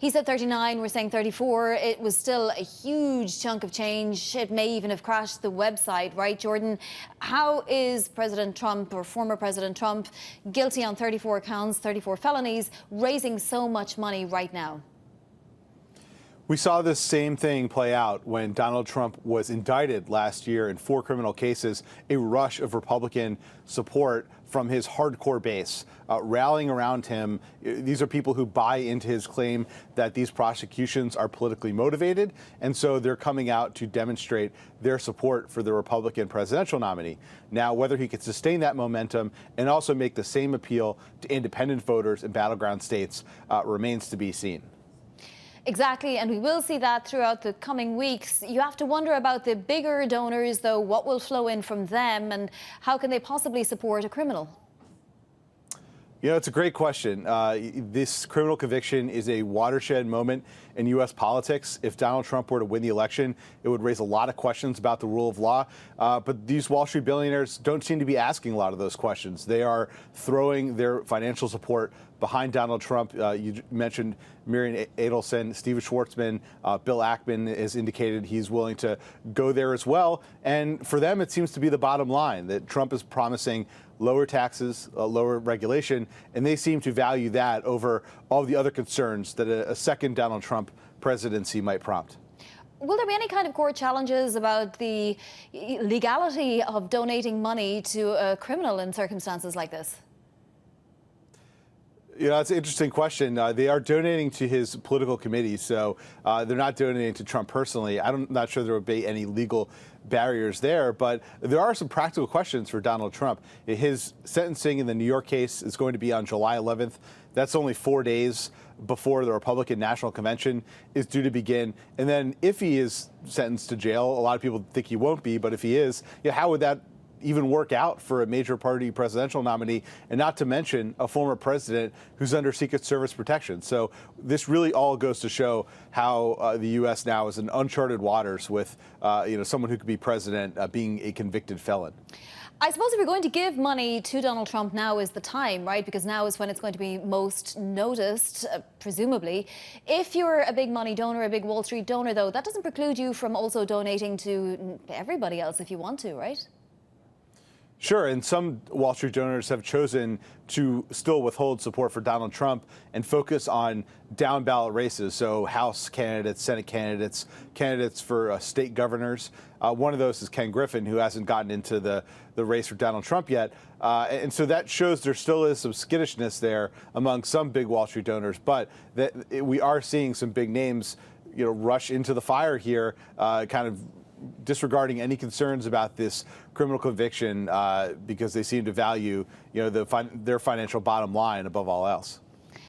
He said 39, we're saying 34. It was still a huge chunk of change. It may even have crashed the website, right, Jordan? How is President Trump, or former President Trump, guilty on 34 counts, 34 felonies, raising so much money right now? We saw this same thing play out when Donald Trump was indicted last year in 4 criminal cases, a rush of Republican support from his hardcore base rallying around him. These are people who buy into his claim that these prosecutions are politically motivated, and so they're coming out to demonstrate their support for the Republican presidential nominee. Now, whether he could sustain that momentum and also make the same appeal to independent voters in battleground states remains to be seen. Exactly, and we will see that throughout the coming weeks. You have to wonder about the bigger donors, though. What will flow in from them, and how can they possibly support a criminal? You know, it's a great question. This criminal conviction is a watershed moment in U.S. politics. If Donald Trump were to win the election, it would raise a lot of questions about the rule of law. But these Wall Street billionaires don't seem to be asking a lot of those questions. They are throwing their financial support behind Donald Trump. You mentioned Miriam Adelson, Steven Schwartzman, Bill Ackman has indicated he's willing to go there as well. And for them, it seems to be the bottom line that Trump is promising lower taxes, lower regulation, and they seem to value that over all the other concerns that a second Donald Trump presidency might prompt. Will there be any kind of court challenges about the legality of donating money to a criminal in circumstances like this? You know, it's an interesting question. They are donating to his political committee, so they're not donating to Trump personally. I'm not sure there would be any legal barriers there, but there are some practical questions for Donald Trump. His sentencing in the New York case is going to be on July 11th. That's only 4 days before the Republican National Convention is due to begin. And then if he is sentenced to jail, a lot of people think he won't be, but if he is, how would that even work out for a major party presidential nominee, and not to mention a former president who's under Secret Service protection? So this really all goes to show how the U.S. now is in uncharted waters with someone who could be president being a convicted felon. I suppose if you're going to give money to Donald Trump, now is the time, right? Because now is when it's going to be most noticed, presumably. If you're a big money donor, a big Wall Street donor, though, that doesn't preclude you from also donating to everybody else if you want to, right? Sure, and some Wall Street donors have chosen to still withhold support for Donald Trump and focus on down ballot races, so House candidates, Senate candidates, candidates for state governors. One of those is Ken Griffin, who hasn't gotten into the race for Donald Trump yet. And so that shows there still is some skittishness there among some big Wall Street donors, but we are seeing some big names rush into the fire here, kind of disregarding any concerns about this criminal conviction because they seem to value their financial bottom line above all else.